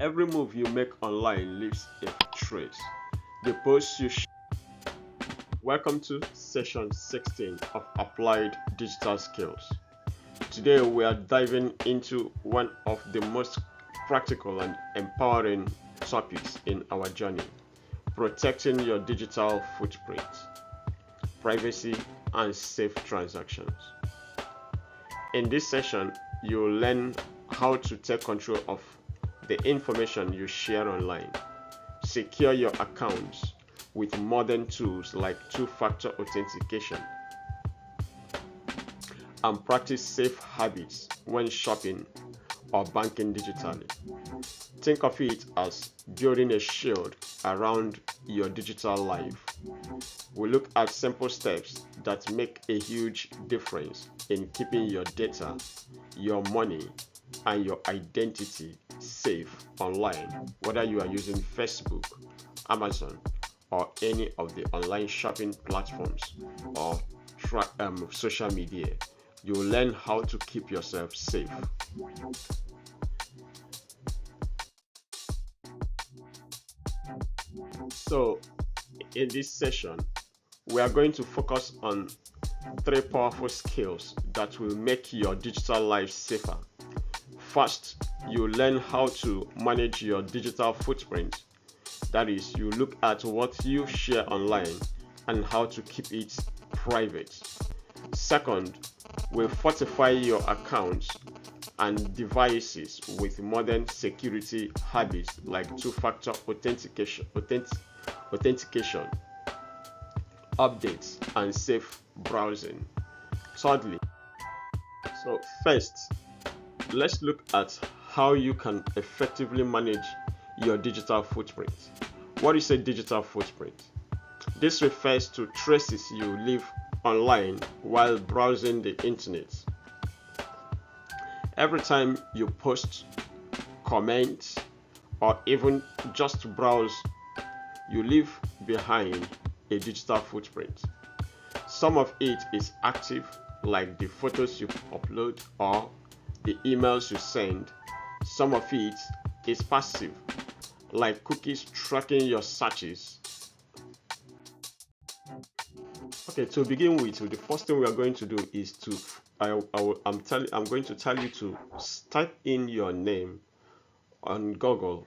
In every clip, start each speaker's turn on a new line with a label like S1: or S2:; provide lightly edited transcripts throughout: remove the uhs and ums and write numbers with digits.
S1: Every move you make online leaves a trace. The posts you share. Welcome to session 16 of Applied Digital Skills. Today we are diving into one of the most practical and empowering topics in our journey: protecting your digital footprint, privacy, and safe transactions. In this session, you'll learn how to take control of the information you share online, secure your accounts with modern tools like two-factor authentication, and practice safe habits when shopping or banking digitally. Think of it as building a shield around your digital life. We look at simple steps that make a huge difference in keeping your data, your money, and your identity safe online, whether you are using Facebook, Amazon, or any of the online shopping platforms or social media. You'll learn how to keep yourself safe. So, in this session, we are going to focus on three powerful skills that will make your digital life safer. First, you learn how to manage your digital footprint. That is, you look at what you share online and how to keep it private. Second, we fortify your accounts and devices with modern security habits like two-factor authentication, updates, and safe browsing. Thirdly, first, let's look at how you can effectively manage your digital footprint. What is a digital footprint? This refers to traces you leave online while browsing the internet. Every time you post, comment, or even just browse, you leave behind a digital footprint. Some of it is active, like the photos you upload or the emails you send. Some of it is passive, like cookies tracking your searches. Okay, to begin with, the first thing we are going to do is I'm going to tell you to type in your name on Google.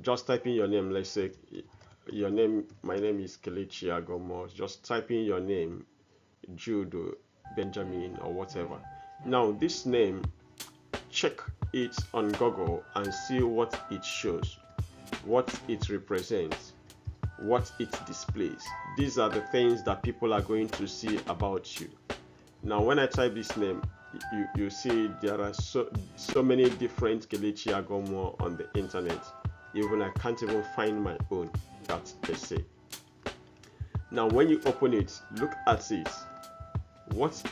S1: Just type in your name. Let's say your name. My name is Kelechi Agomo. Just type in your name, Jude, or Benjamin, or whatever. Now, this name, check it on Google and see what it shows, what it represents, what it displays. These are the things that people are going to see about you. Now, when I type this name, you see there are so many different Kelechi Agomo on the internet. Even I can't even find my own that they say. Now, when you open it, look at it. What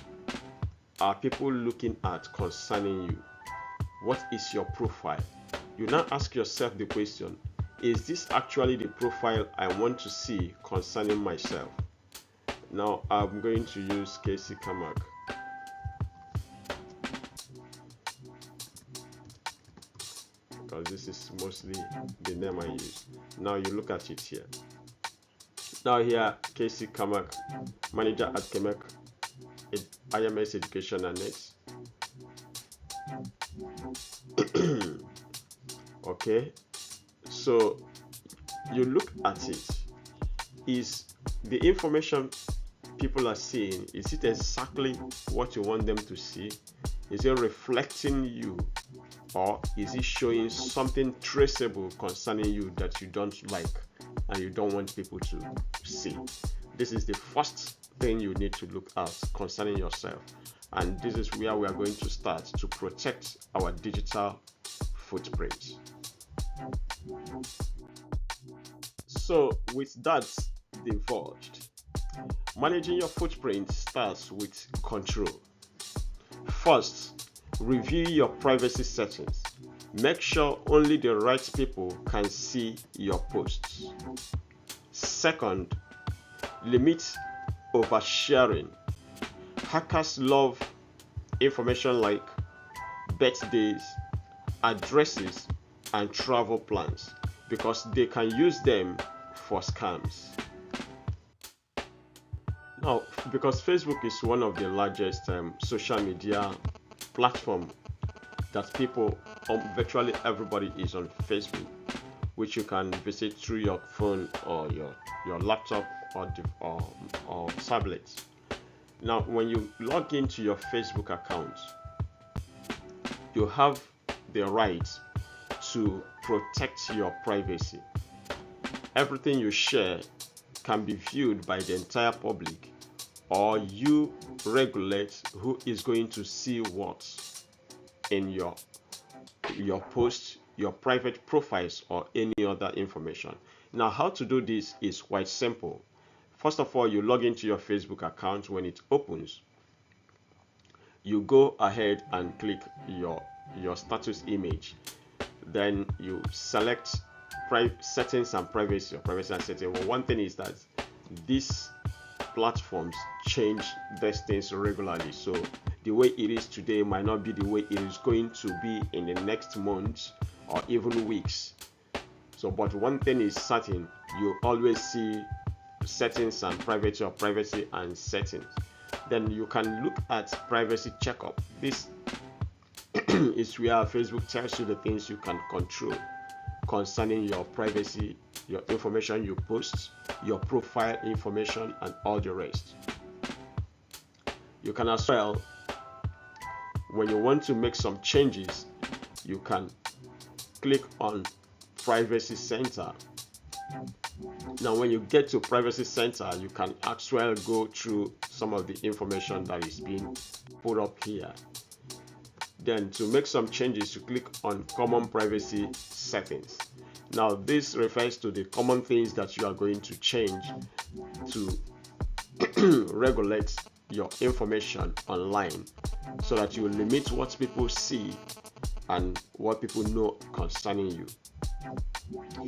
S1: are people looking at concerning you? What is your profile? You now ask yourself the question: is this actually the profile I want to see concerning myself? Now I'm going to use Kmacims because this is mostly the name I use. Now you look at it here. Now here, Kmacims, manager at Kmacims, IMS Education and Next. Okay, so you look at it. Is the information people are seeing, is it exactly what you want them to see? Is it reflecting you, or is it showing something traceable concerning you that you don't like and you don't want people to see? This is the first thing you need to look at concerning yourself, and this is where we are going to start to protect our digital footprint. So with that divulged, managing your footprint starts with control. First, review your privacy settings. Make sure only the right people can see your posts. Second, limit oversharing. Hackers love information like birthdays, addresses, and travel plans, because they can use them for scams. Now, because Facebook is one of the largest social media platform that people, virtually everybody is on Facebook, which you can visit through your phone or your laptop or tablet. Now, when you log into your Facebook account, you have the right to protect your privacy. Everything you share can be viewed by the entire public, or you regulate who is going to see what in your posts, your private profiles, or any other information. Now, how to do this is quite simple. First of all, you log into your Facebook account. When it opens, you go ahead and click your status image. Then you select settings and privacy, or privacy and settings. Well, one thing is that these platforms change these things regularly, so the way it is today might not be the way it is going to be in the next month or even weeks. So, but one thing is certain, you always see settings and privacy, or privacy and settings. Then you can look at privacy checkup. This is where Facebook tells you the things you can control concerning your privacy, your information you post, your profile information, and all the rest. You can as well, when you want to make some changes, you can click on Privacy Center. Now, when you get to Privacy Center, you can as well go through some of the information that is being put up here. Then, to make some changes, you click on Common Privacy Settings. Now, this refers to the common things that you are going to change to regulate your information online, so that you will limit what people see and what people know concerning you.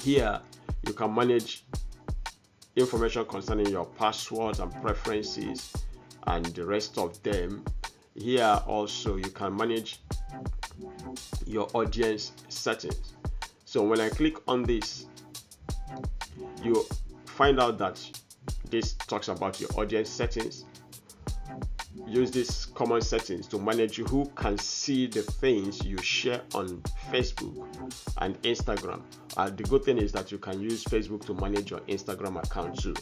S1: Here, you can manage information concerning your passwords and preferences and the rest of them. Here also, you can manage your audience settings. So when I click on this, you find out that this talks about your audience settings. Use these common settings to manage who can see the things you share on Facebook and Instagram. The good thing is that you can use Facebook to manage your Instagram account too.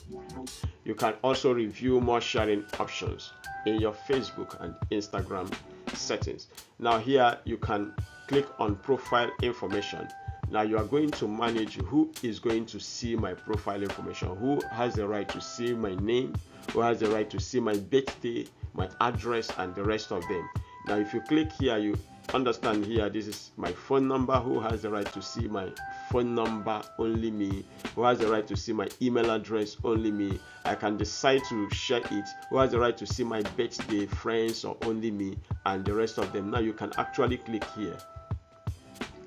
S1: You can also review more sharing options in your Facebook and Instagram settings. Now here you can click on profile information. Now you are going to manage who is going to see my profile information, who has the right to see my name, who has the right to see my birthday, my address, and the rest of them. Now if you click here, you understand here, this is my phone number. Who has the right to see my phone number? Only me. Who has the right to see my email address? Only me. I can decide to share it. Who has the right to see my birthday? Friends, or only me, and the rest of them. Now you can actually click here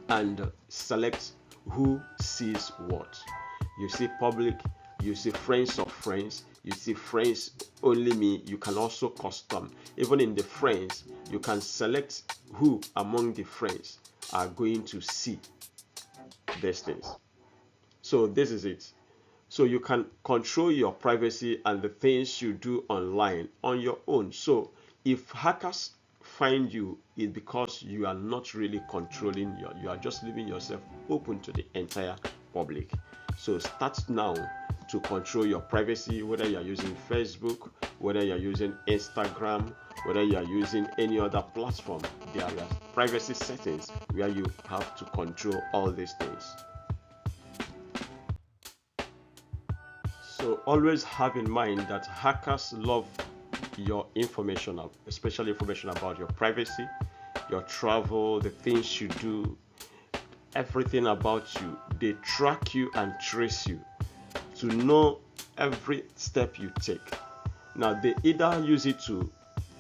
S1: and select who sees what. You see public, you see friends of friends, you see friends only me. You can also custom. Even in the friends, you can select who among the friends are going to see these things. So this is it. So you can control your privacy and the things you do online on your own. So if hackers find you, is because you are not really controlling you are just leaving yourself open to the entire public. So start now to control your privacy, whether you are using Facebook, whether you are using Instagram, whether you are using any other platform. There are privacy settings where you have to control all these things. So always have in mind that hackers love your information, especially information about your privacy, your travel, the things you do, everything about you. They track you and trace you to know every step you take. Now they either use it to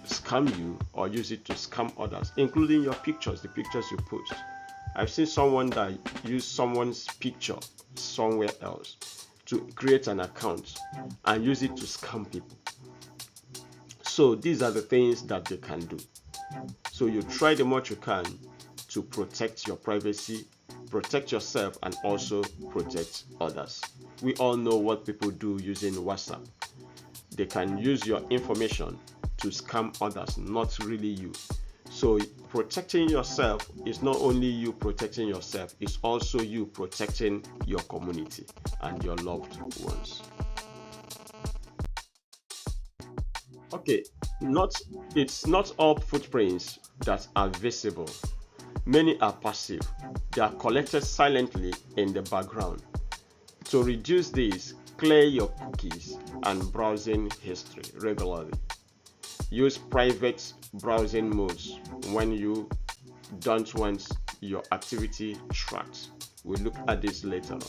S1: scam you or use it to scam others, including your pictures, the pictures you post. I've seen someone that used someone's picture somewhere else to create an account and use it to scam people. So these are the things that they can do. So you try the much you can to protect your privacy protect yourself and also protect others. We all know what people do using WhatsApp. They can use your information to scam others, not really you. So protecting yourself is not only you protecting yourself, it's also you protecting your community and your loved ones. Okay, it's not all footprints that are visible. Many are passive. They are collected silently in the background. To reduce this, clear your cookies and browsing history regularly. Use private browsing modes when you don't want your activity tracked. We'll look at this later on.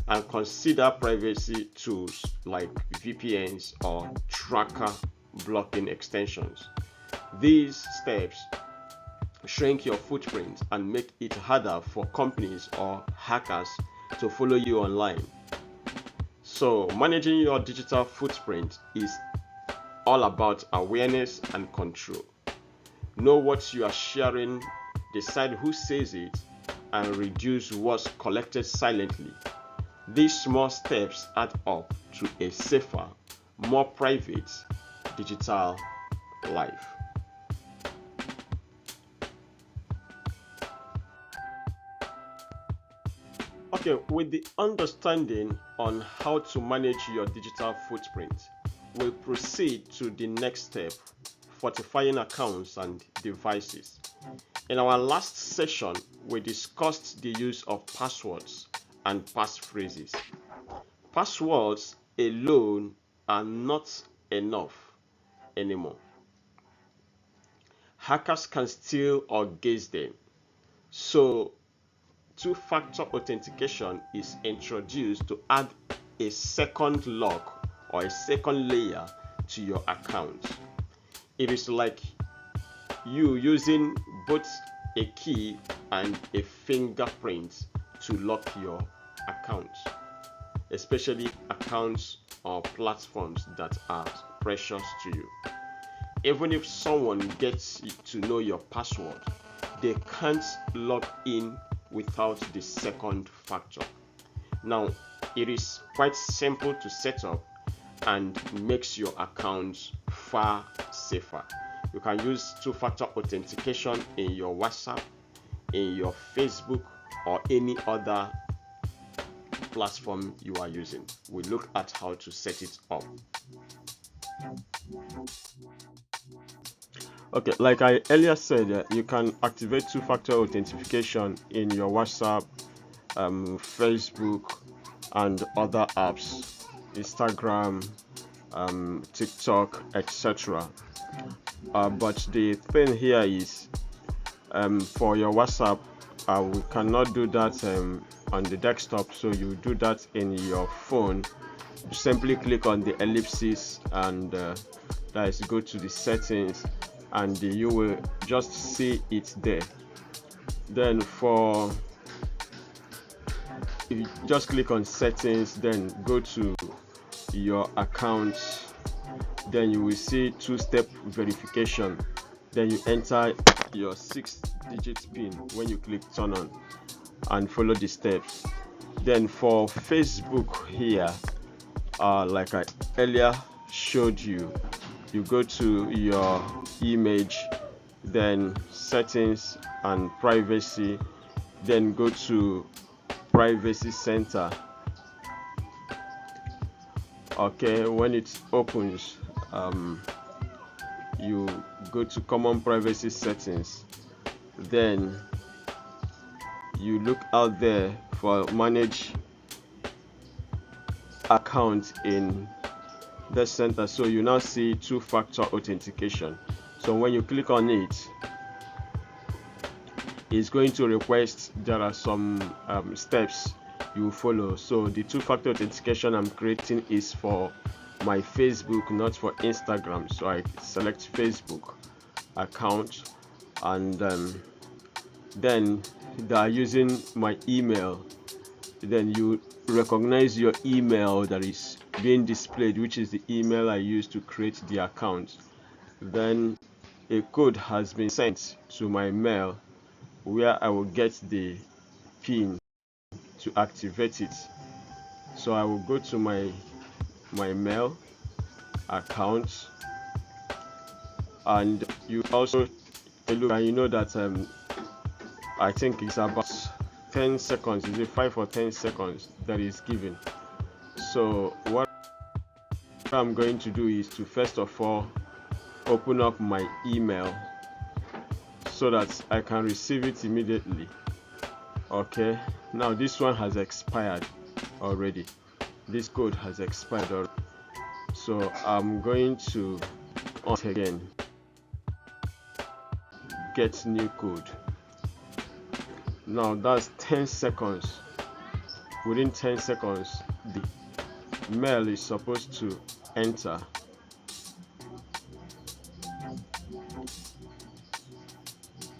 S1: And consider privacy tools like VPNs or tracker blocking extensions. These steps shrink your footprint and make it harder for companies or hackers to follow you online. So, managing your digital footprint is all about awareness and control. Know what you are sharing, decide who says it, and reduce what's collected silently. These small steps add up to a safer, more private digital life. Okay, with the understanding on how to manage your digital footprint, we'll proceed to the next step, fortifying accounts and devices. In our last session, we discussed the use of passwords and passphrases. Passwords alone are not enough anymore. Hackers can steal or guess them. So, two-factor authentication is introduced to add a second lock or a second layer to your account. It is like you using both a key and a fingerprint to lock your account, especially accounts or platforms that are precious to you. Even if someone gets to know your password, they can't log in without the second factor. Now, it is quite simple to set up and makes your account far safer. You can use two-factor authentication in your WhatsApp, in your Facebook, or any other platform you are using. We look at how to set it up. Okay, like I earlier said, you can activate two-factor authentication in your WhatsApp, Facebook, and other apps, Instagram, TikTok, etc. But the thing here is, for your WhatsApp, we cannot do that on the desktop, so you do that in your phone. You simply click on the ellipsis and that is go to the settings, and you will just see it there. Then you just click on settings, then go to your account, then you will see two-step verification, then you enter your 6-digit pin when you click turn on and follow the steps. Then for Facebook here, like I earlier showed you, you go to your image, then settings and privacy, then go to privacy center. Okay, when it opens, you go to common privacy settings, then you look out there for manage account in the center. So you now see two-factor authentication. So when you click on it, it's going to request there are some steps you follow. So the two-factor authentication I'm creating is for my Facebook, not for Instagram. So I select Facebook account, and then they are using my email. Then you recognize your email that is being displayed, which is the email I used to create the account. Then a code has been sent to my mail where I will get the pin to activate it. So I will go to my mail account, and you also look, and you know that I think it's about 10 seconds, is it 5 or 10 seconds that is given. So what I'm going to do is to first of all open up my email so that I can receive it immediately. Okay, now this one has expired already. This code has expired already. So I'm going to again get new code. Now that's 10 seconds. Within 10 seconds the mail is supposed to enter.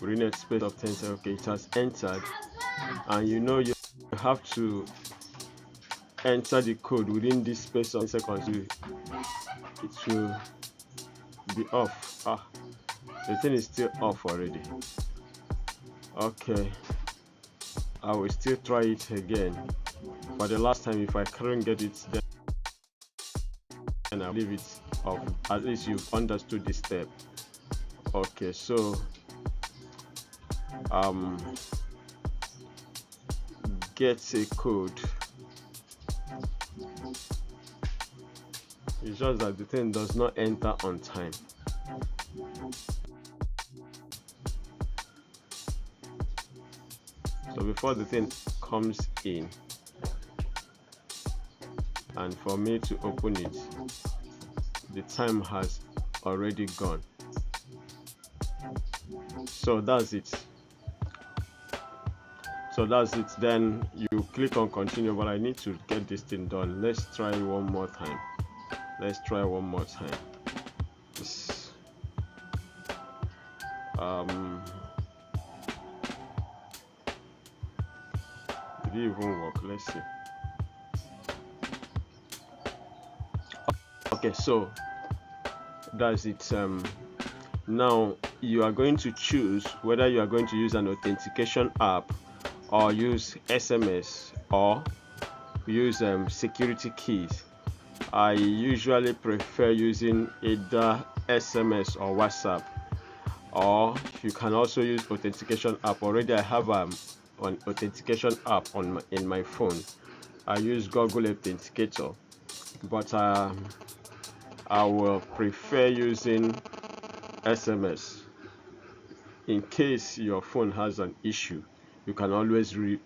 S1: Within a space of 10 seconds, okay, it has entered, and you know you have to enter the code within this space of 10 seconds. It will be off. The thing is still off already. Okay, I will still try it again. For the last time, if I can't get it, then I'll leave it off. At least you've understood this step. Okay, so get a code. It's just that the thing does not enter on time. So before the thing comes in, and for me to open it, the time has already gone. So that's it. Then you click on continue, but I need to get this thing done. Let's try one more time. Did it even work? Let's see. Okay, so that's it. Now you are going to choose whether you are going to use an authentication app, or use SMS, or use security keys. I usually prefer using either SMS or WhatsApp, or you can also use authentication app. Already I have an authentication app in my phone. I use Google Authenticator, but I will prefer using SMS. In case your phone has an issue, you can always get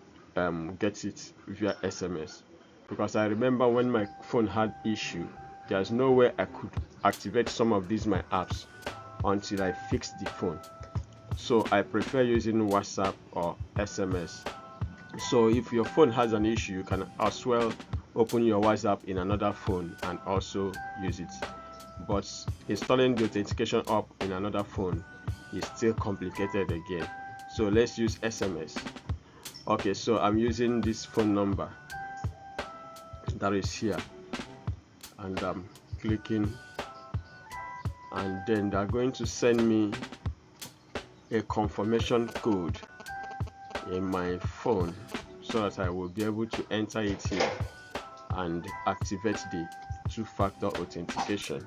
S1: it via SMS. Because I remember when my phone had issue, there's no way I could activate some of these my apps until I fixed the phone. So I prefer using WhatsApp or SMS. So if your phone has an issue, you can as well open your WhatsApp in another phone and also use it. But installing the authentication app in another phone is still complicated again. So let's use SMS. Okay, so I'm using this phone number that is here, and I'm clicking, and then they're going to send me a confirmation code in my phone so that I will be able to enter it here and activate the two-factor authentication.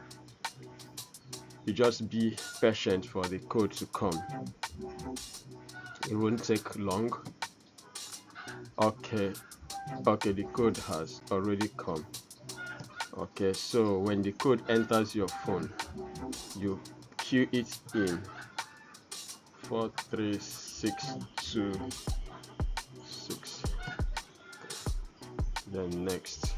S1: You just be patient for the code to come. It won't take long. Okay, the code has already come. Okay, so when the code enters your phone, you key it in 43626, then next.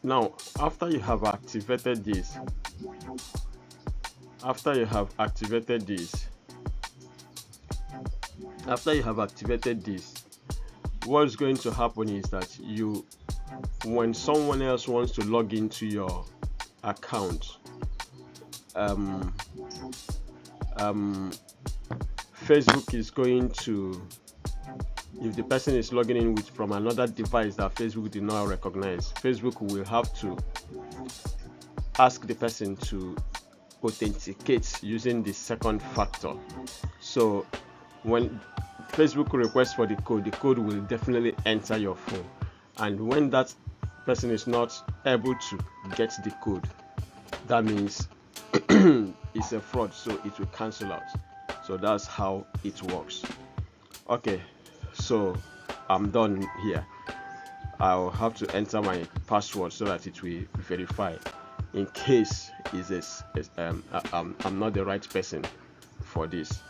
S1: Now after you have activated this, what's going to happen is that when someone else wants to log into your account, Facebook is going to, if the person is logging in from another device that Facebook did not recognize, Facebook will have to ask the person to authenticate using the second factor. So When Facebook requests for the code will definitely enter your phone, and when that person is not able to get the code, that means it's a fraud, so it will cancel out. So that's how it works. Okay, so I'm done here. I'll have to enter my password so that it will verify in case I'm not the right person for this.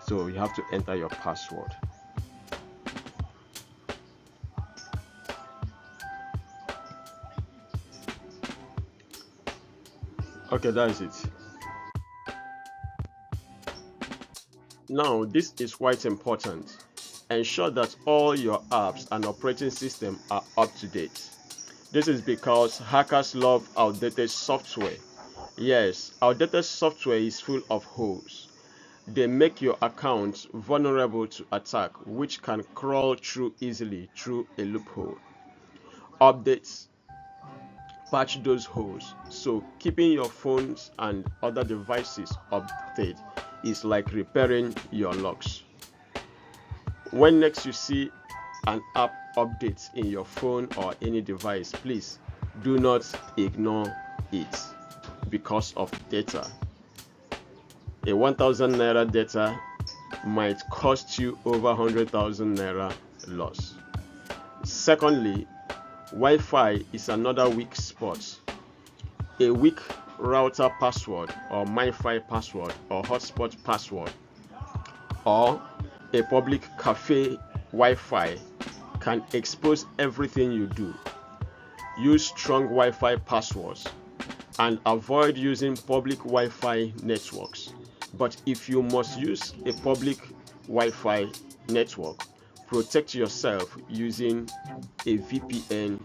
S1: So you have to enter your password. Okay, that is it. Now, this is quite important. Ensure that all your apps and operating system are up to date. This is because hackers love outdated software. Yes, outdated software is full of holes. They make your account vulnerable to attack, which can crawl through easily through a loophole. Updates patch those holes. So keeping your phones and other devices updated is like repairing your locks. When next you see an app update in your phone or any device, please do not ignore it because of data. A 1000 naira data might cost you over 100,000 naira loss. Secondly, Wi-Fi is another weak spot. A weak router password or MiFi password or hotspot password or a public cafe Wi-Fi can expose everything you do. Use strong Wi-Fi passwords and avoid using public Wi-Fi networks. But if you must use a public Wi-Fi network, protect yourself using a VPN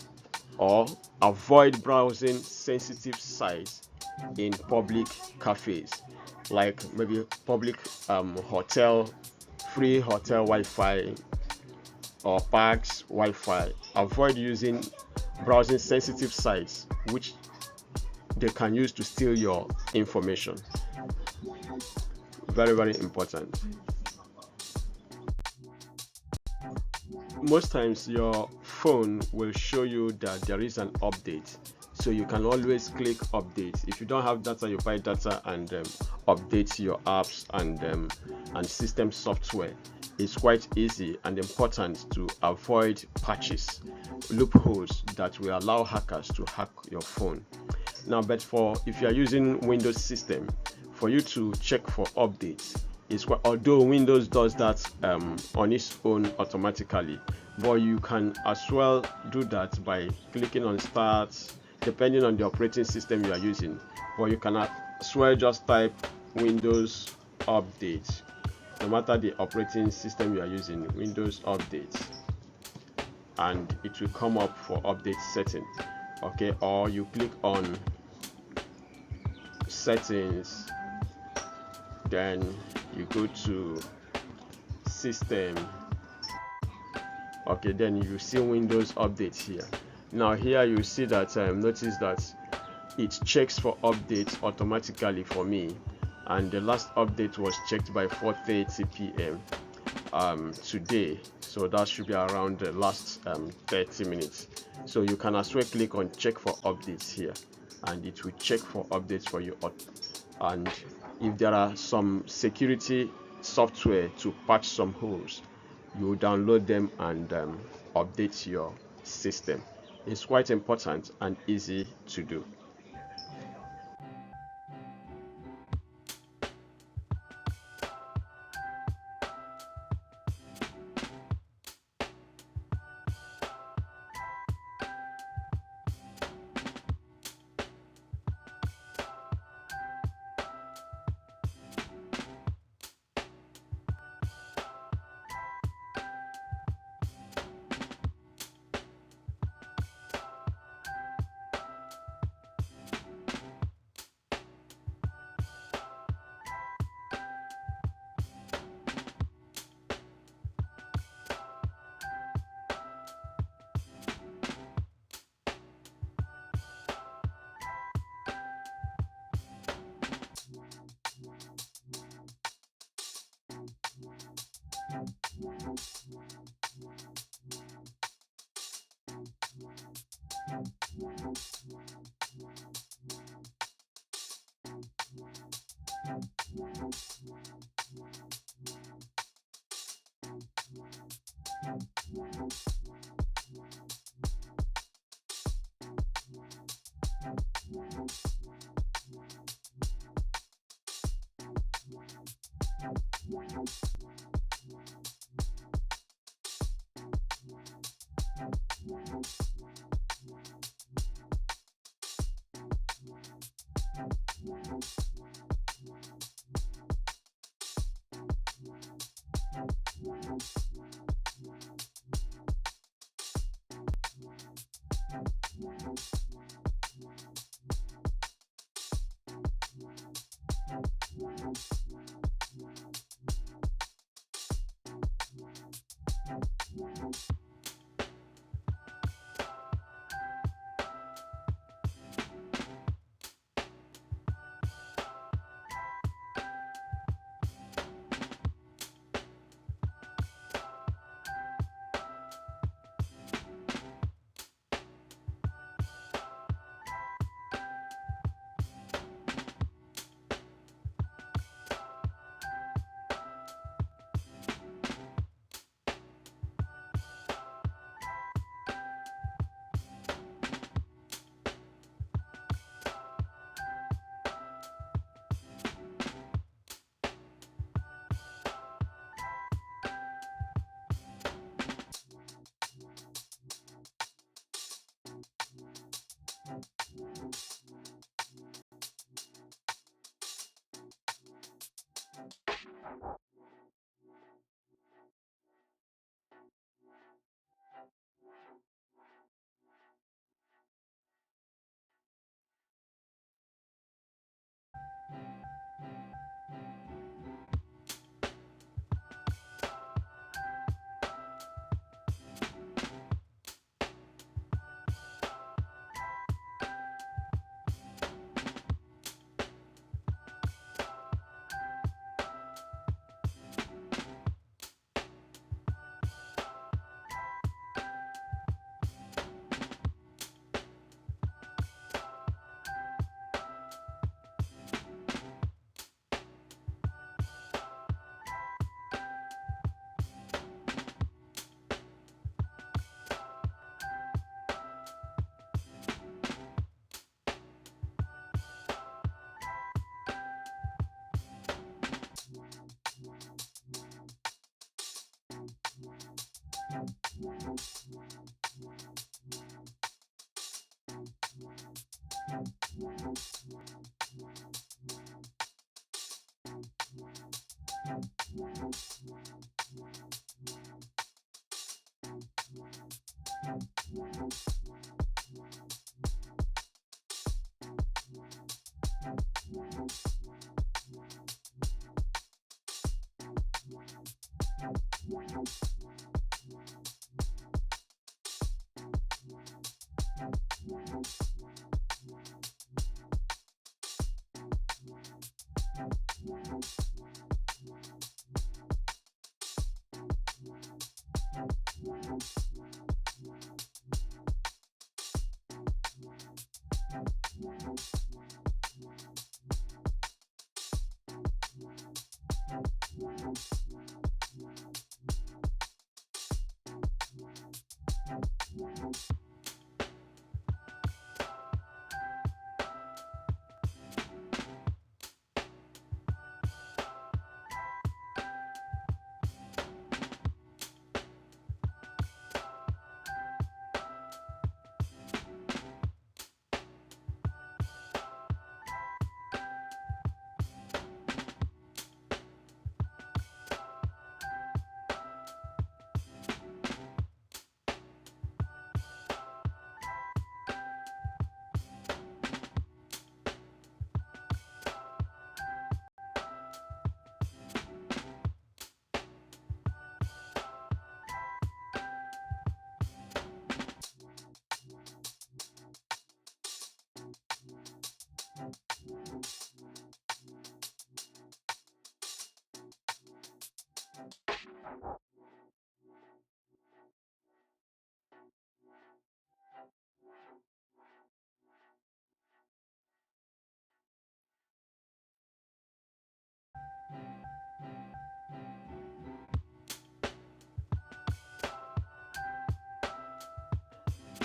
S1: or avoid browsing sensitive sites in public cafes, like maybe public hotel, free hotel Wi-Fi or parks Wi-Fi. Avoid using browsing sensitive sites which they can use to steal your information. Very, very important. Most times your phone will show you that there is an update, so you can always click update. If you don't have data, you buy data and update your apps and system software. It's quite easy and important to avoid patches, loopholes that will allow hackers to hack your phone. Now, but for if you are using Windows system, for you to check for updates, is although Windows does that on its own automatically, but you can as well do that by clicking on start, depending on the operating system you are using. But you can as well just type Windows update, no matter the operating system you are using, Windows update, and it will come up for update setting. Okay, or you click on settings, then you go to system. Okay, then you see Windows update here. Now here you see that notice that it checks for updates automatically for me, and the last update was checked by 4:30 p.m. Today, so that should be around the last 30 minutes. So you can as well click on check for updates here, and it will check for updates for you. And if there are some security software to patch some holes, you download them and update your system. It's quite important and easy to do.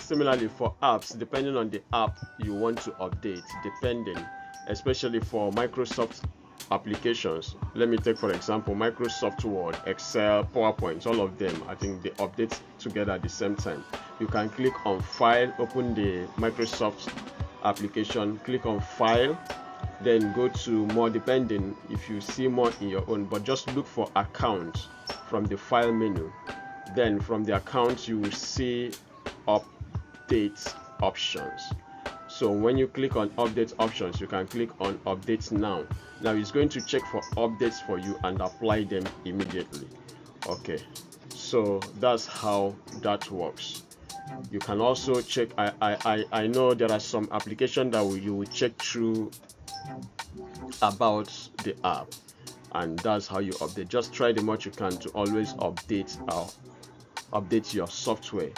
S1: Similarly, for apps, depending on the app you want to update, especially for Microsoft applications. Let me take for example Microsoft Word, Excel, PowerPoint, all of them. I think they update together at the same time. You can click on File, open the Microsoft application, click on File, then go to More, depending if you see more in your own, but just look for Account from the File menu. Then from the account you will see Update options. So when you click on Update options, you can click on Update now. Now it's going to check for updates for you and apply them immediately. Okay, so that's how that works. You can also check, I know there are some applications that you will check through about the app, and that's how you update. Just try the much you can to always update your software.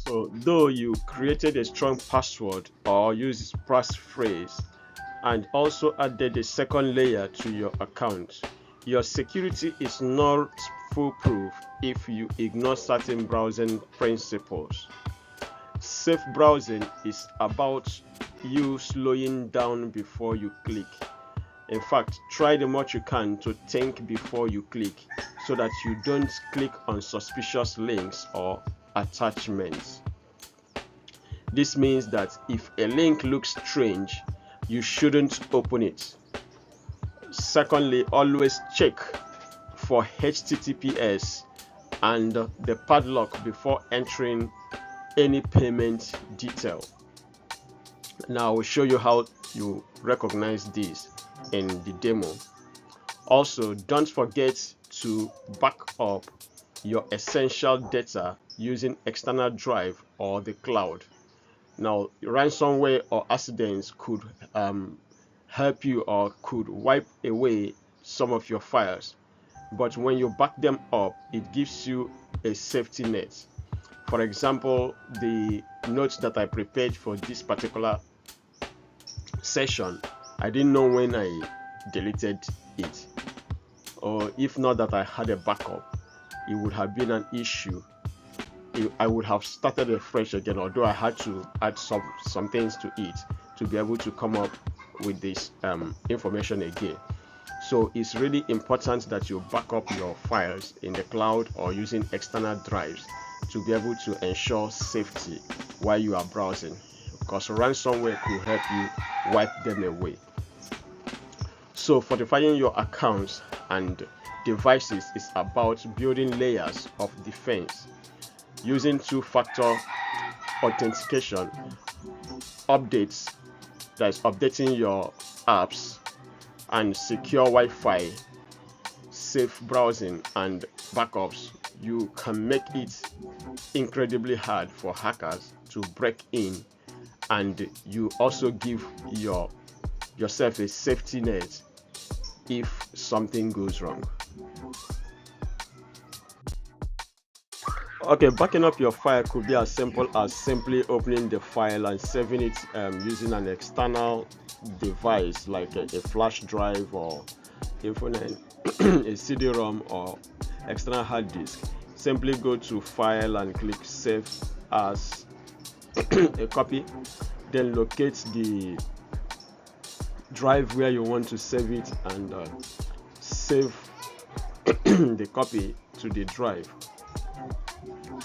S1: So though you created a strong password or use passphrase and also added a second layer to your account, your security is not foolproof if you ignore certain browsing principles. Safe browsing is about you slowing down before you click. In fact, try the much you can to think before you click so that you don't click on suspicious links or attachments. This means that if a link looks strange, you shouldn't open it. Secondly, always check for HTTPS and the padlock before entering any payment detail. Now I will show you how you recognize this in the demo. Also, don't forget to back up your essential data using external drive or the cloud. Now, ransomware or accidents could help you or could wipe away some of your files, but when you back them up, it gives you a safety net. For example, the notes that I prepared for this particular session, I didn't know when I deleted it, or if not that I had a backup, it would have been an issue. I would have started afresh again, although I had to add some things to it to be able to come up with this information again. So it's really important that you back up your files in the cloud or using external drives to be able to ensure safety while you are browsing, because ransomware could help you wipe them away. So fortifying your accounts and devices is about building layers of defense using two-factor authentication, updates, that is updating your apps, and secure Wi-Fi, safe browsing, and backups. You can make it incredibly hard for hackers to break in, and you also give yourself a safety net if something goes wrong. Okay, backing up your file could be as simple as simply opening the file and saving it using an external device like a flash drive or even a CD-ROM or external hard disk. Simply go to File and click Save as a copy. Then locate the drive where you want to save it and save the copy to the drive.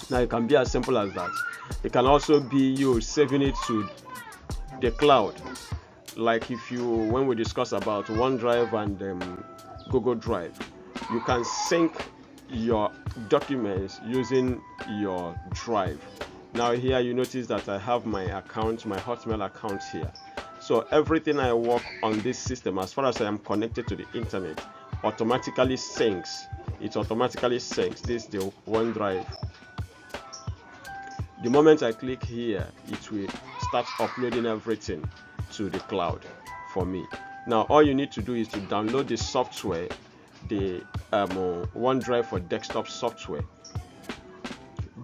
S1: Now it can be as simple as that. It can also be you saving it to the cloud, like if you, when we discuss about OneDrive and Google Drive, you can sync your documents using your drive. Now here you notice that I have my account, my Hotmail account here. So everything I work on this system, as far as I am connected to the internet, automatically syncs. It automatically syncs. This is the OneDrive. The moment I click here, it will start uploading everything to the cloud for me. Now all you need to do is to download the software, the OneDrive for desktop software,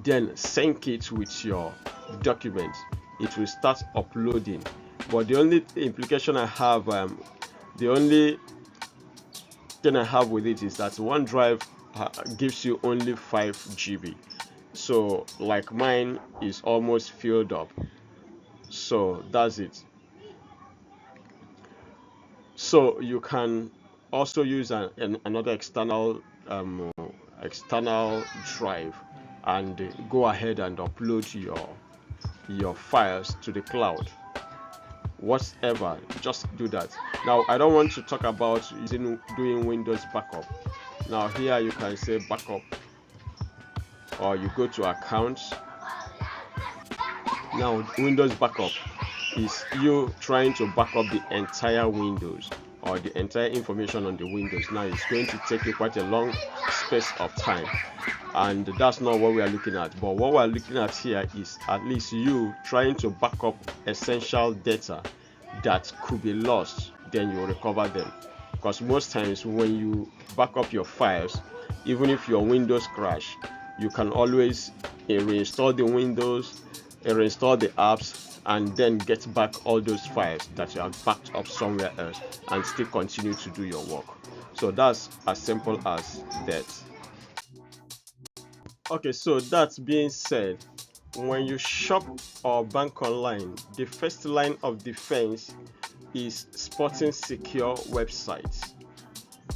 S1: then sync it with your documents. It will start uploading. But the only implication I have, the only thing I have with it is that OneDrive gives you only 5 GB. So like mine is almost filled up. So that's it. So you can also use another external drive and go ahead and upload your files to the cloud. Whatever, just do that. Now I don't want to talk about doing Windows backup. Now here you can say backup, or you go to accounts. Now Windows backup is you trying to back up the entire Windows or the entire information on the Windows. Now it's going to take you quite a long space of time, and that's not what we are looking at. But what we are looking at here is at least you trying to back up essential data that could be lost, then you recover them. Because most times when you back up your files, even if your Windows crash, you can always reinstall the Windows, reinstall the apps, and then get back all those files that you have backed up somewhere else and still continue to do your work. So that's as simple as that. Okay, so that being said, when you shop or bank online, the first line of defense is spotting secure websites.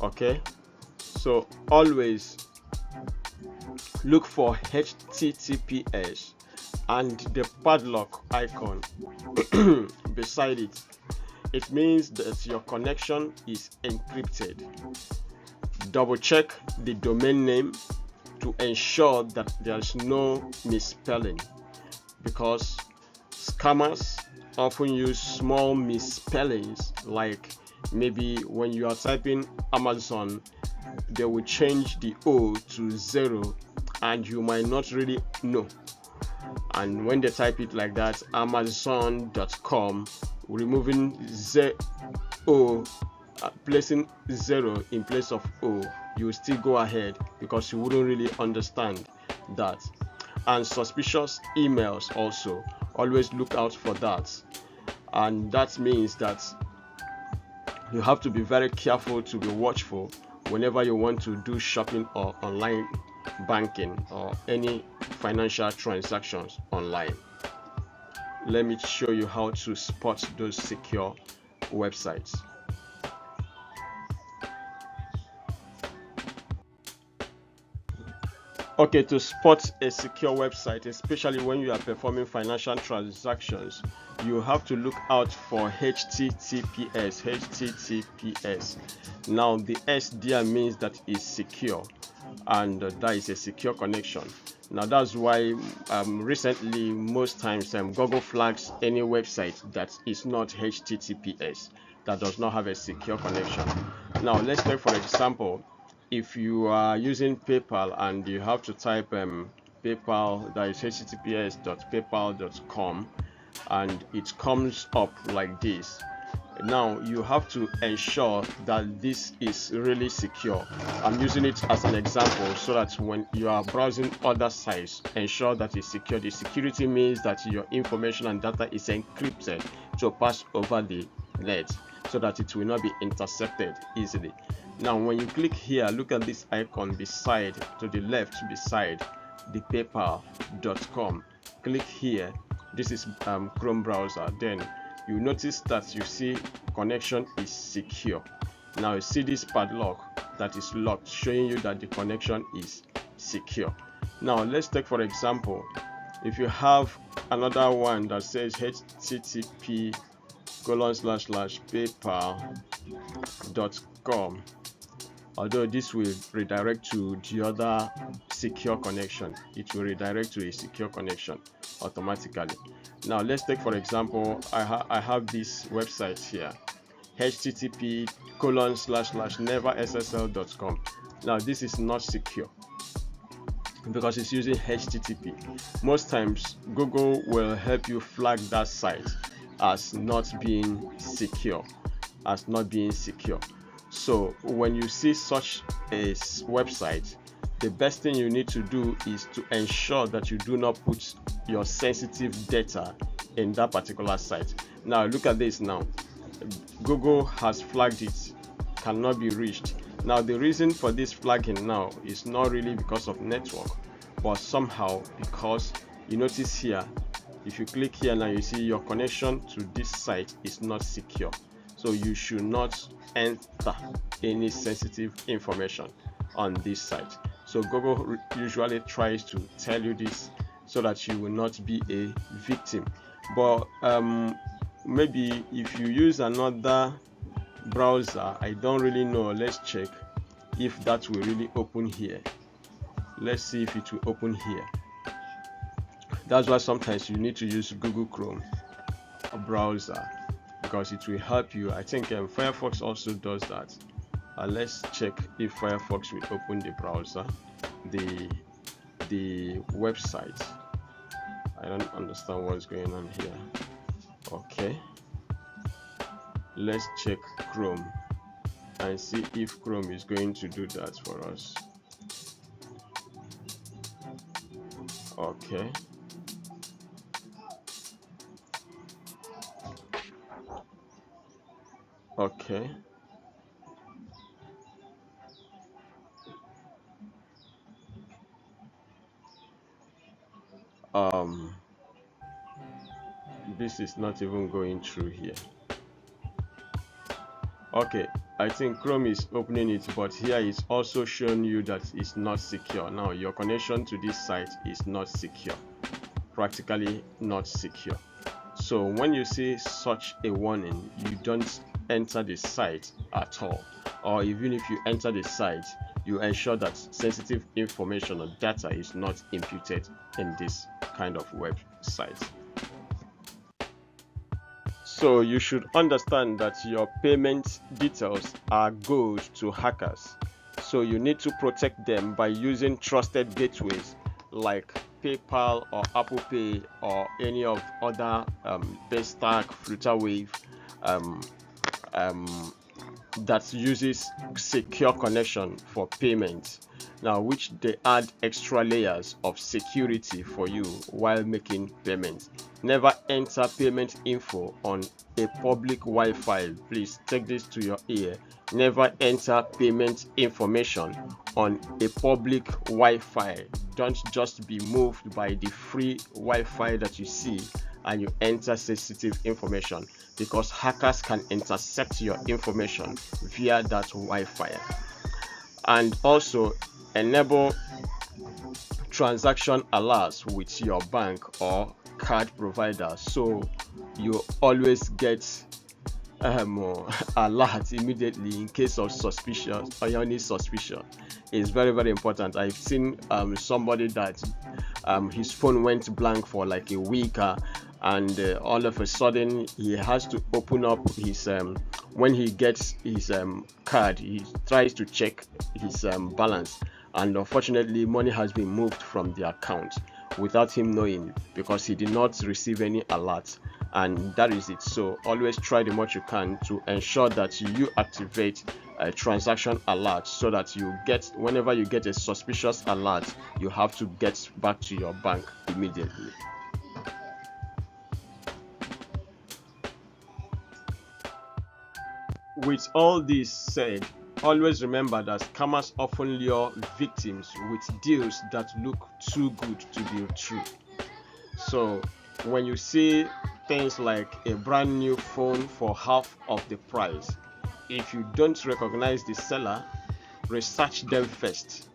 S1: Okay, so always look for HTTPS and the padlock icon beside it. It means that your connection is encrypted. Double check the domain name to ensure that there's no misspelling, because scammers often use small misspellings, like maybe when you are typing Amazon, they will change the O to 0 and you might not really know. And when they type it like that, Amazon.com, removing O, placing 0 in place of O, you will still go ahead because you wouldn't really understand that. And suspicious emails also, always look out for that. And that means that you have to be very careful, to be watchful whenever you want to do shopping or online banking or any financial transactions online. Let me show you how to spot those secure websites. Okay, to spot a secure website, especially when you are performing financial transactions, you have to look out for HTTPS. Now the S there means that it's secure, and that is a secure connection. Now that's why recently most times Google flags any website that is not HTTPS, that does not have a secure connection. Now let's take for example, if you are using PayPal and you have to type PayPal, that is https.paypal.com, and it comes up like this. Now you have to ensure that this is really secure. I'm using it as an example so that when you are browsing other sites, ensure that it's secure. The security means that your information and data is encrypted to pass over the net so that it will not be intercepted easily. Now when you click here, look at this icon beside, to the left beside the paypal.com. click here. This is Chrome browser. Then you notice that you see connection is secure. Now you see this padlock that is locked, showing you that the connection is secure. Now let's take for example, if you have another one that says http://paypal.com, although this will redirect to the other secure connection, it will redirect to a secure connection automatically. Now let's take for example, I have this website here, http://neverssl.com. now this is not secure because it's using HTTP. Most times Google will help you flag that site as not being secure, So when you see such a website, the best thing you need to do is to ensure that you do not put your sensitive data in that particular site. Now look at this. Now Google has flagged it, cannot be reached. Now the reason for this flagging now is not really because of network, but somehow because you notice here, if you click here now, you see your connection to this site is not secure. So you should not enter any sensitive information on this site. So Google usually tries to tell you this so that you will not be a victim. But maybe if you use another browser, I don't really know. Let's check if that will really open here. Let's see if it will open here. That's why sometimes you need to use Google Chrome browser, because it will help you. I think Firefox also does that. Let's check if Firefox will open the browser, the website. I don't understand what's going on here. Okay, let's check Chrome and see if Chrome is going to do that for us. Okay, okay, this is not even going through here. Okay, I think Chrome is opening it, but here it's also showing you that it's not secure. Now your connection to this site is not secure, practically not secure. So when you see such a warning, you don't enter the site at all, or even if you enter the site, you ensure that sensitive information or data is not imputed in this kind of website. So you should understand that your payment details are gold to hackers. So you need to protect them by using trusted gateways like PayPal or Apple Pay or any of other Paystack, Flutterwave that uses secure connection for payment. Now, which they add extra layers of security for you while making payments. Never enter payment info on a public Wi-Fi. Please take this to your ear. Never enter payment information on a public Wi-Fi. Don't just be moved by the free Wi-Fi that you see and you enter sensitive information, because hackers can intercept your information via that Wi-Fi. And also enable transaction alerts with your bank or card provider, so you always get alert immediately in case of suspicion or any suspicion. It's very, very important. I've seen somebody that his phone went blank for like a week, and all of a sudden he has to open up his when he gets his card, he tries to check his balance, and unfortunately money has been moved from the account without him knowing, because he did not receive any alert, and that is it. So always try the much you can to ensure that you activate a transaction alert, so that you get, whenever you get a suspicious alert, you have to get back to your bank immediately. With all this said, always remember that scammers often lure victims with deals that look too good to be true. So when you see things like a brand new phone for half of the price, if you don't recognize the seller, research them first.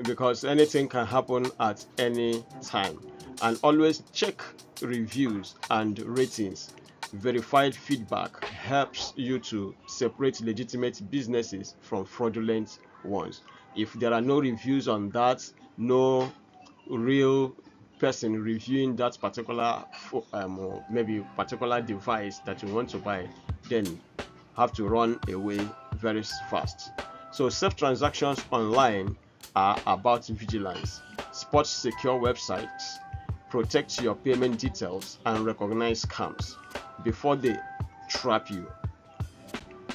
S1: because anything can happen at any time. And always check reviews and ratings. Verified feedback helps you to separate legitimate businesses from fraudulent ones. If there are no reviews on that, no real person reviewing that particular maybe particular device that you want to buy, then have to run away very fast. So safe transactions online are about vigilance. Spot secure websites, protect your payment details, and recognize scams before they trap you.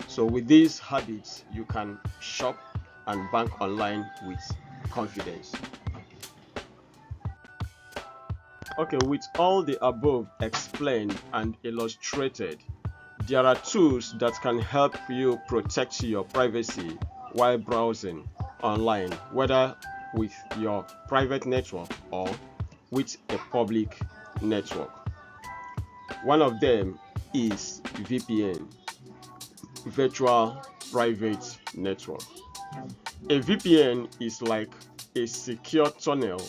S1: So with these habits, you can shop and bank online with confidence. Okay, with all the above explained and illustrated, there are tools that can help you protect your privacy while browsing online, whether with your private network or with a public network. One of them is VPN, virtual private network. A VPN is like a secure tunnel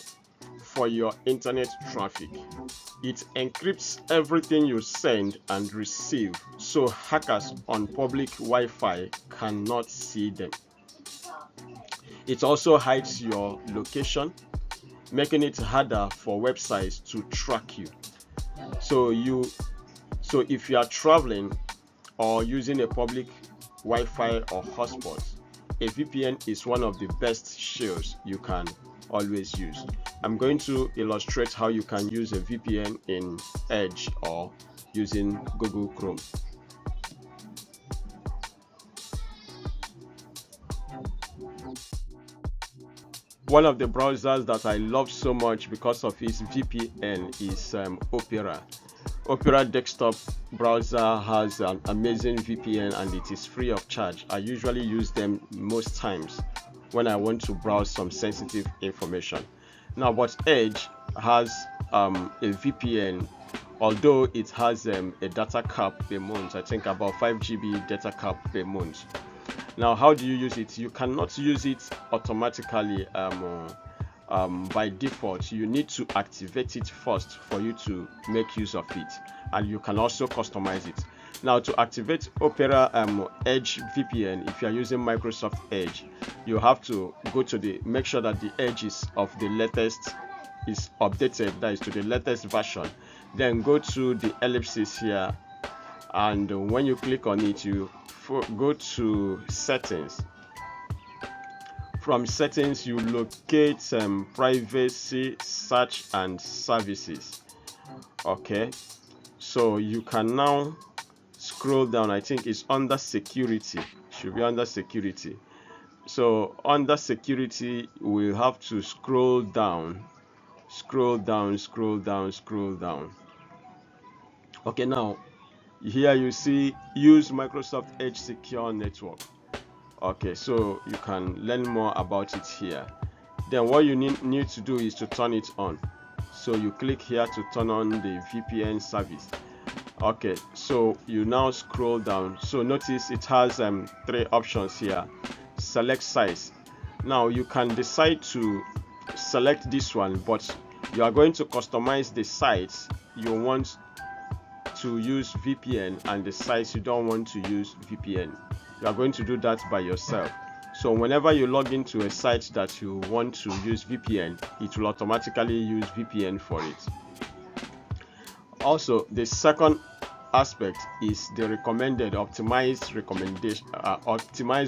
S1: for your internet traffic. It encrypts everything you send and receive, so hackers on public Wi-Fi cannot see them. It also hides your location, making it harder for websites to track you. So if you are traveling or using a public Wi-Fi or hotspot, a VPN is one of the best shields you can always use. I'm going to illustrate how you can use a VPN in Edge or using Google Chrome. One of the browsers that I love so much because of its VPN is Opera. Opera desktop browser has an amazing VPN and it is free of charge. I usually use them most times when I want to browse some sensitive information. Now, but Edge has a VPN, although it has a data cap per month. I think about 5 GB data cap per month. Now, how do you use it? You cannot use it automatically by default. You need to activate it first for you to make use of it, and you can also customize it. Now, to activate Opera Edge VPN, if you are using Microsoft Edge, you have to go to make sure that the Edge is of the latest, is updated, that is to the latest version. Then go to the ellipsis here, and when you click on it, you go to settings. From settings, you locate privacy, search, and services. Okay, so you can now scroll down. I think it's under security, should be under security. So under security, we have to scroll down. Okay, now here you see use Microsoft Edge secure network. Okay, so you can learn more about it here. Then what you need to do is to turn it on. So you click here to turn on the VPN service. Okay, so you now scroll down. So notice it has 3 options here. Select size. Now you can decide to select this one, but you are going to customize the sites you want to use VPN and the sites you don't want to use VPN. You are going to do that by yourself. So whenever you log into a site that you want to use VPN, it will automatically use VPN for it. Also, the second aspect is the optimized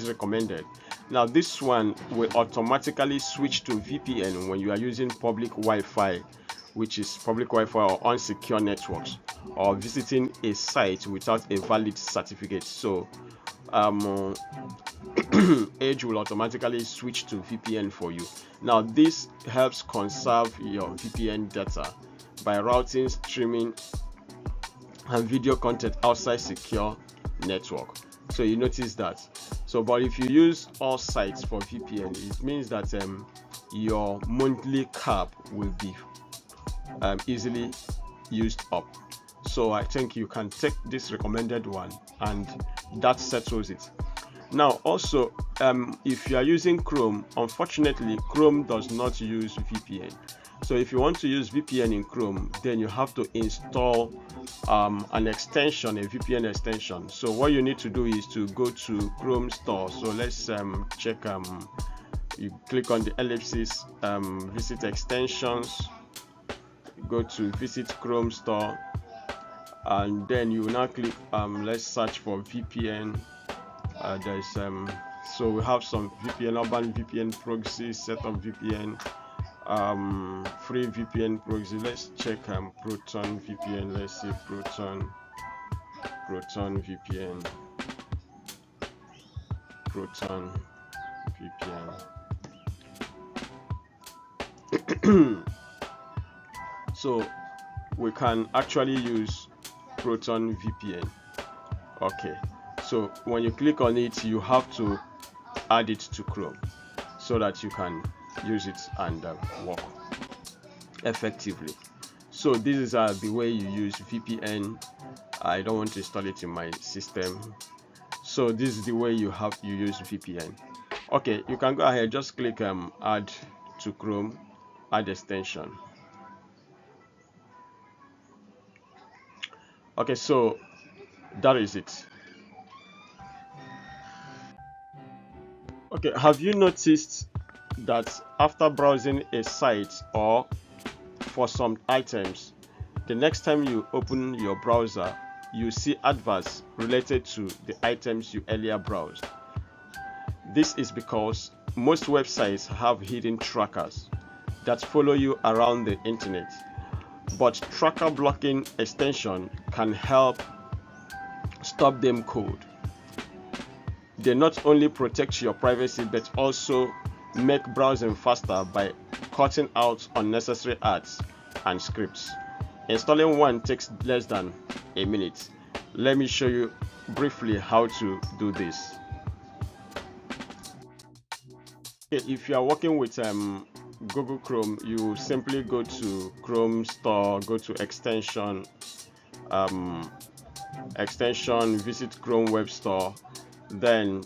S1: recommended. Now this one will automatically switch to VPN when you are using public Wi-Fi, which is public Wi-Fi or unsecure networks, or visiting a site without a valid certificate. So Edge will automatically switch to VPN for you. Now this helps conserve your VPN data by routing, streaming, and video content outside secure network. So you notice that. So but if you use all sites for VPN, it means that your monthly cap will be easily used up. So I think you can take this recommended one, and that settles it. Now also, if you are using Chrome, unfortunately Chrome does not use VPN. So if you want to use VPN in Chrome, then you have to install an extension, a VPN extension. So what you need to do is to go to Chrome store. So let's check. You click on the ellipsis, visit extensions, go to visit Chrome store, and then you now click let's search for VPN. There's so we have some VPN, urban VPN proxy, setup VPN, free VPN proxy. Let's check Proton VPN. Let's see Proton VPN, Proton VPN. So we can actually use Proton VPN. Okay, so when you click on it, you have to add it to Chrome so that you can use it and work effectively. So this is the way you use VPN. I don't want to install it in my system, so this is the way you use VPN. Okay, you can go ahead, just click add to Chrome, add extension. Okay, so that is it. Okay, have you noticed that after browsing a site or for some items, the next time you open your browser, you see adverts related to the items you earlier browsed? This is because most websites have hidden trackers that follow you around the internet, but tracker blocking extension can help stop them cold. They not only protect your privacy but also make browsing faster by cutting out unnecessary ads and scripts. Installing one takes less than a minute. Let me show you briefly how to do this. Okay, if you are working with Google Chrome, you simply go to Chrome store, go to extension, visit Chrome web store, then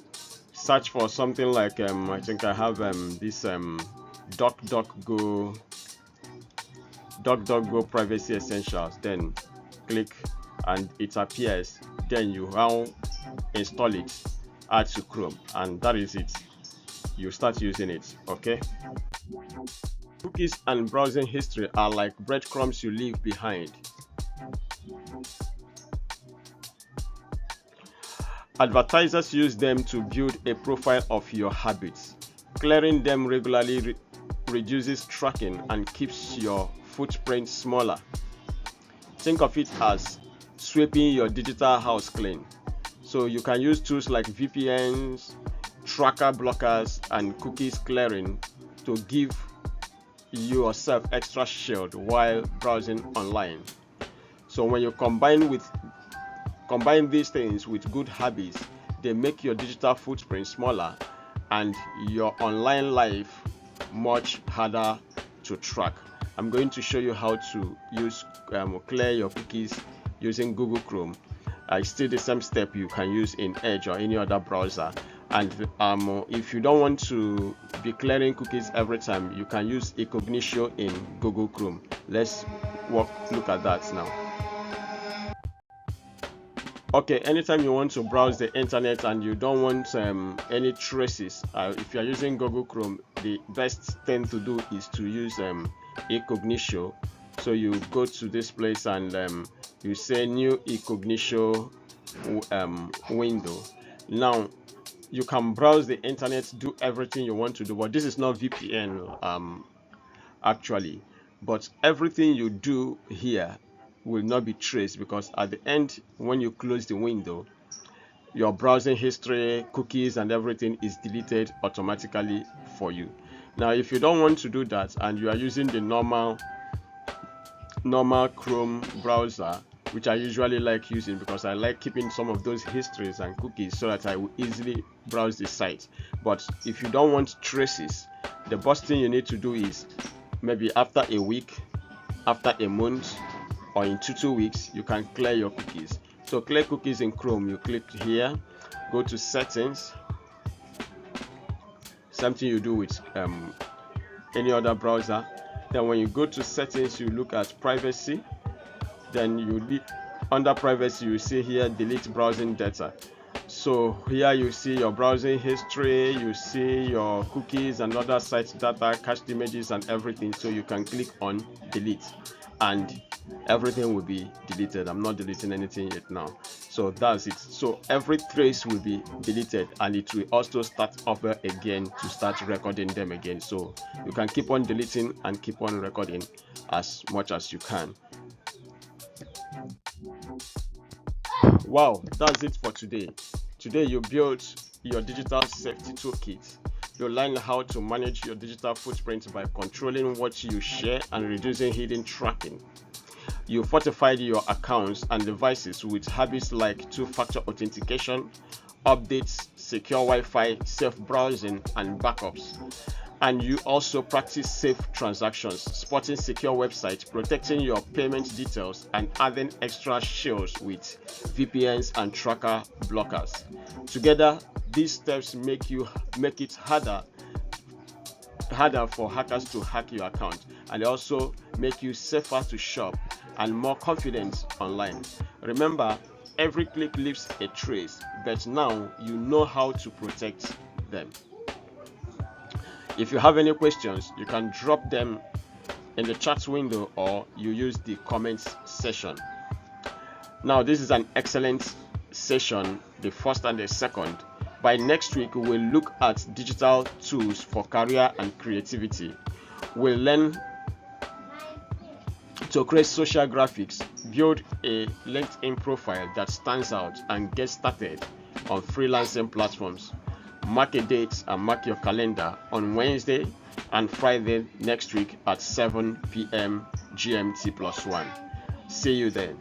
S1: search for something like I think I have this DuckDuckGo privacy essentials. Then click and it appears. Then you now install it, add to Chrome, and that is it. You start using it. Okay, cookies and browsing history are like breadcrumbs you leave behind. Advertisers use them to build a profile of your habits. Clearing them regularly reduces tracking and keeps your footprint smaller. Think of it as sweeping your digital house clean. So you can use tools like VPNs, tracker blockers, and cookies clearing to give yourself extra shield while browsing online. So when you combine these things with good habits, they make your digital footprint smaller and your online life much harder to track. I'm going to show you how to use clear your cookies using Google Chrome. It's still the same step you can use in Edge or any other browser. And if you don't want to be clearing cookies every time, you can use incognito in Google Chrome. Let's look at that now. Okay, anytime you want to browse the internet and you don't want any traces, if you're using Google Chrome, the best thing to do is to use incognito. So you go to this place and you say new incognito window. Now you can browse the internet, do everything you want to do, but this is not VPN actually, but everything you do here will not be traced, because at the end, when you close the window, your browsing history, cookies, and everything is deleted automatically for you. Now if you don't want to do that and you are using the normal Chrome browser, which I usually like using because I like keeping some of those histories and cookies so that I will easily browse the site. But if you don't want traces, the best thing you need to do is maybe after a week, after a month, or in 2 weeks, you can clear your cookies. So clear cookies in Chrome, you click here, go to settings, Same thing you do with any other browser. Then when you go to settings, you look at privacy. Then under privacy, you see here delete browsing data. So here you see your browsing history, you see your cookies and other site data, cached images and everything. So you can click on delete and everything will be deleted. I'm not deleting anything yet now. So that's it. So every trace will be deleted and it will also start over again to start recording them again. So you can keep on deleting and keep on recording as much as you can. Wow, that's it for today. Today you built your digital safety toolkit. You learn how to manage your digital footprint by controlling what you share and reducing hidden tracking. You fortified your accounts and devices with habits like two-factor authentication, updates, secure Wi-Fi, safe browsing, and backups. And you also practice safe transactions, spotting secure websites, protecting your payment details, and adding extra shields with VPNs and tracker blockers. Together, these steps make it harder for hackers to hack your account, and they also make you safer to shop and more confident online. Remember, every click leaves a trace, but now you know how to protect them. If you have any questions, you can drop them in the chat window or you use the comments section. Now, this is an excellent session, the first and the second. By next week, we'll look at digital tools for career and creativity. We'll learn to create social graphics, build a LinkedIn profile that stands out, and get started on freelancing platforms. Mark a date and mark your calendar on Wednesday and Friday next week at 7 p.m. GMT+1. See you then.